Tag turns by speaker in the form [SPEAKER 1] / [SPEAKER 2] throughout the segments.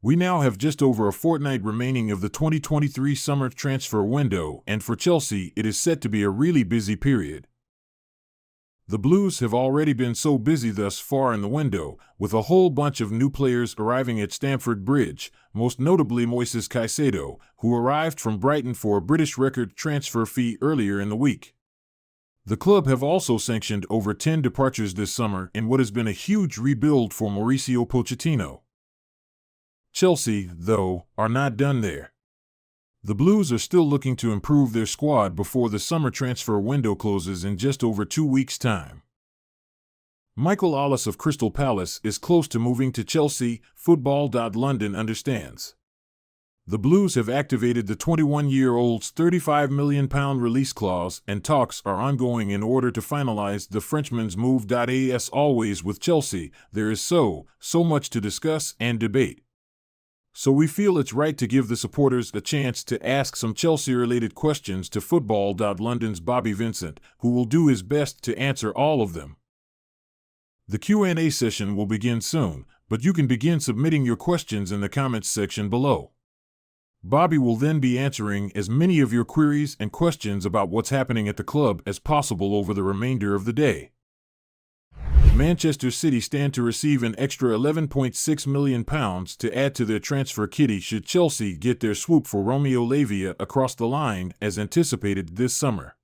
[SPEAKER 1] We now have just over a fortnight remaining of the 2023 summer transfer window, and for Chelsea, it is set to be a really busy period. The Blues have already been so busy thus far in the window, with a whole bunch of new players arriving at Stamford Bridge, most notably Moises Caicedo, who arrived from Brighton for a British record transfer fee earlier in the week. The club have also sanctioned over 10 departures this summer in what has been a huge rebuild for Mauricio Pochettino. Chelsea, though, are not done there. The Blues are still looking to improve their squad before the summer transfer window closes in just over 2 weeks' time. Michael Ollis of Crystal Palace is close to moving to Chelsea, Football.London understands. The Blues have activated the 21-year-old's £35 million release clause, and talks are ongoing in order to finalize the Frenchman's move. As always with Chelsea, there is so much to discuss and debate. So we feel it's right to give the supporters a chance to ask some Chelsea-related questions to Football.London's Bobby Vincent, who will do his best to answer all of them. The Q&A session will begin soon, but you can begin submitting your questions in the comments section below. Bobby will then be answering as many of your queries and questions about what's happening at the club as possible over the remainder of the day. Manchester City stand to receive an extra £11.6 million to add to their transfer kitty should Chelsea get their swoop for Romeo Lavia across the line as anticipated this summer.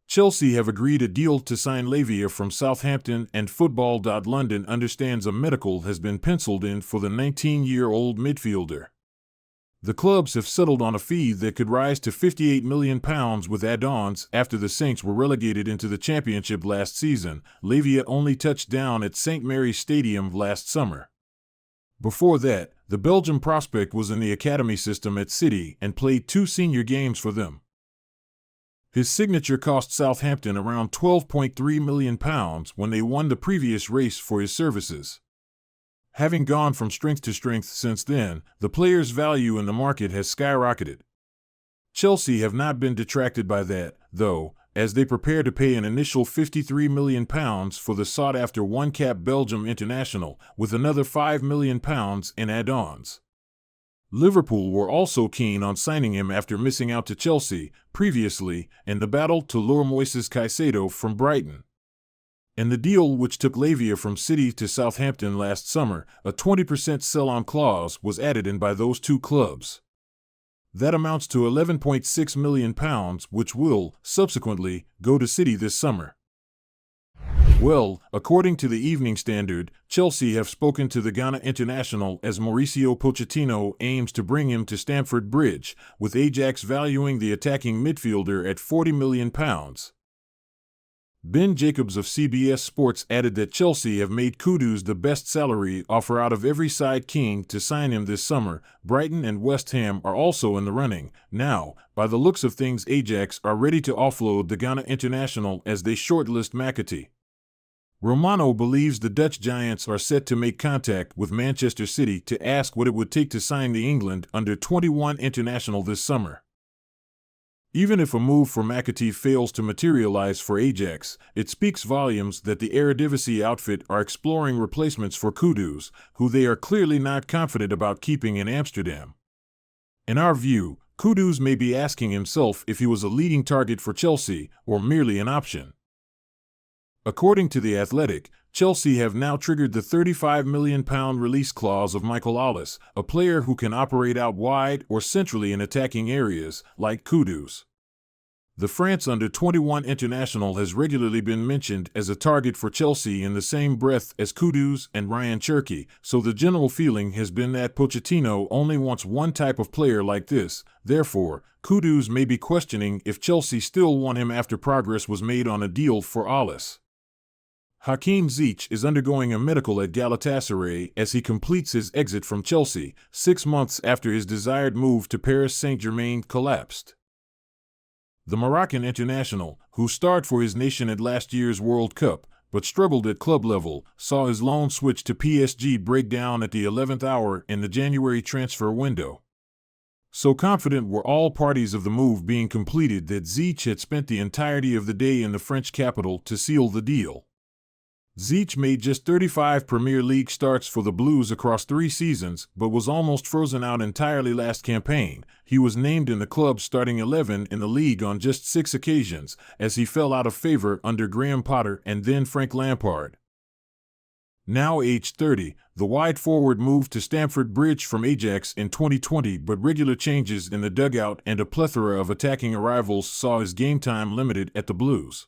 [SPEAKER 1] Chelsea have agreed a deal to sign Lavia from Southampton, and Football.London understands a medical has been penciled in for the 19-year-old midfielder. The clubs have settled on a fee that could rise to £58 million with add-ons after the Saints were relegated into the Championship last season. Lavia only touched down at St. Mary's Stadium last summer. Before that, the Belgian prospect was in the academy system at City and played 2 senior games for them. His signature cost Southampton around £12.3 million when they won the previous race for his services. Having gone from strength to strength since then, the player's value in the market has skyrocketed. Chelsea have not been detracted by that, though, as they prepare to pay an initial £53 million for the sought-after one-cap Belgium international, with another £5 million in add-ons. Liverpool were also keen on signing him after missing out to Chelsea previously in the battle to lure Moises Caicedo from Brighton. In the deal which took Lavia from City to Southampton last summer, a 20% sell-on clause was added in by those two clubs. That amounts to £11.6 million, which will, subsequently, go to City this summer. Well, according to the Evening Standard, Chelsea have spoken to the Ghana international as Mauricio Pochettino aims to bring him to Stamford Bridge, with Ajax valuing the attacking midfielder at £40 million. Ben Jacobs of CBS Sports added that Chelsea have made Kudus the best salary offer out of every side keen to sign him this summer. Brighton and West Ham are also in the running. Now, by the looks of things, Ajax are ready to offload the Ghana international as they shortlist McAtee. Romano believes the Dutch Giants are set to make contact with Manchester City to ask what it would take to sign the England under-21 international this summer. Even if a move for McAtee fails to materialize for Ajax, it speaks volumes that the Eredivisie outfit are exploring replacements for Kudus, who they are clearly not confident about keeping in Amsterdam. In our view, Kudus may be asking himself if he was a leading target for Chelsea or merely an option. According to The Athletic, Chelsea have now triggered the £35 million release clause of Michael Ollis, a player who can operate out wide or centrally in attacking areas, like Kudus. The France under-21 international has regularly been mentioned as a target for Chelsea in the same breath as Kudus and Ryan Cherki, so the general feeling has been that Pochettino only wants one type of player like this. Therefore, Kudus may be questioning if Chelsea still want him after progress was made on a deal for Ollis. Hakim Ziyech is undergoing a medical at Galatasaray as he completes his exit from Chelsea, 6 months after his desired move to Paris Saint-Germain collapsed. The Moroccan international, who starred for his nation at last year's World Cup, but struggled at club level, saw his loan switch to PSG break down at the 11th hour in the January transfer window. So confident were all parties of the move being completed that Ziyech had spent the entirety of the day in the French capital to seal the deal. Ziyech made just 35 Premier League starts for the Blues across 3 seasons, but was almost frozen out entirely last campaign. He was named in the club's starting 11 in the league on just 6 occasions, as he fell out of favor under Graham Potter and then Frank Lampard. Now aged 30, the wide forward moved to Stamford Bridge from Ajax in 2020, but regular changes in the dugout and a plethora of attacking arrivals saw his game time limited at the Blues.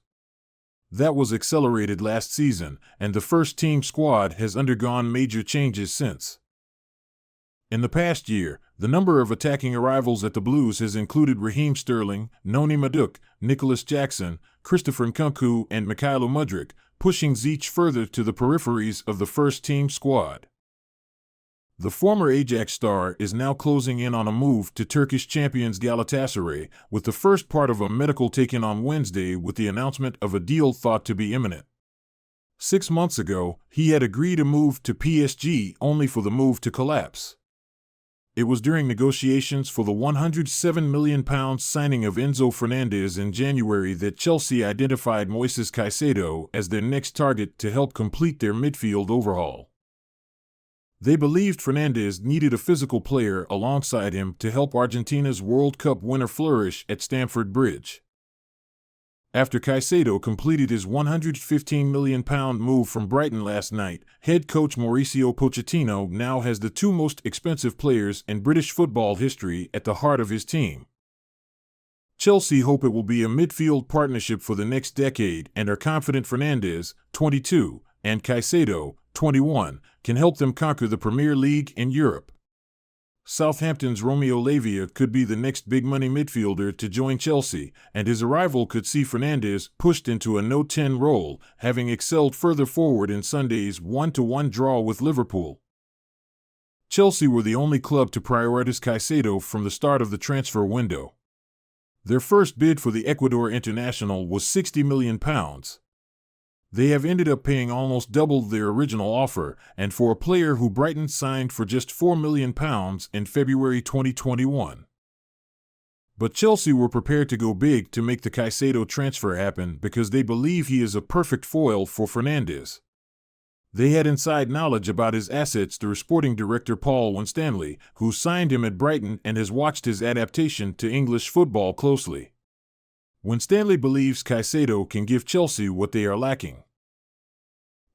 [SPEAKER 1] That was accelerated last season, and the first-team squad has undergone major changes since. In the past year, the number of attacking arrivals at the Blues has included Raheem Sterling, Noni Madueke, Nicholas Jackson, Christopher Nkunku, and Mykhailo Mudryk, pushing Ziyech further to the peripheries of the first-team squad. The former Ajax star is now closing in on a move to Turkish champions Galatasaray, with the first part of a medical taken on Wednesday with the announcement of a deal thought to be imminent. 6 months ago, he had agreed a move to PSG only for the move to collapse. It was during negotiations for the £107 million signing of Enzo Fernandez in January that Chelsea identified Moises Caicedo as their next target to help complete their midfield overhaul. They believed Fernandez needed a physical player alongside him to help Argentina's World Cup winner flourish at Stamford Bridge. After Caicedo completed his £115 million move from Brighton last night, head coach Mauricio Pochettino now has the 2 most expensive players in British football history at the heart of his team. Chelsea hope it will be a midfield partnership for the next decade and are confident Fernandez, 22, and Caicedo, 21, can help them conquer the Premier League in Europe. Southampton's Romeo Lavia could be the next big-money midfielder to join Chelsea, and his arrival could see Fernandez pushed into a no-10 role, having excelled further forward in Sunday's 1-1 draw with Liverpool. Chelsea were the only club to prioritize Caicedo from the start of the transfer window. Their first bid for the Ecuador international was £60 million. They have ended up paying almost double their original offer, and for a player who Brighton signed for just £4 million in February 2021. But Chelsea were prepared to go big to make the Caicedo transfer happen because they believe he is a perfect foil for Fernandez. They had inside knowledge about his assets through sporting director Paul Winstanley, who signed him at Brighton and has watched his adaptation to English football closely. Winstanley believes Caicedo can give Chelsea what they are lacking.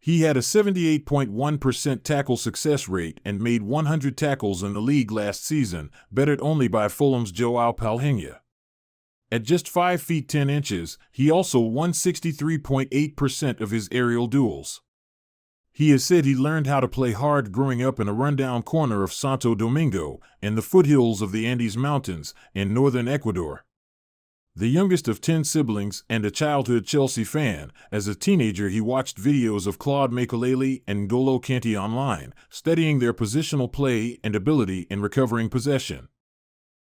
[SPEAKER 1] He had a 78.1% tackle success rate and made 100 tackles in the league last season, bettered only by Fulham's Joao Palhinha. At just 5 feet 10 inches, he also won 63.8% of his aerial duels. He has said he learned how to play hard growing up in a rundown corner of Santo Domingo, in the foothills of the Andes Mountains, in northern Ecuador. The youngest of 10 siblings and a childhood Chelsea fan, as a teenager he watched videos of Claude Makelele and N'Golo Kante online, studying their positional play and ability in recovering possession.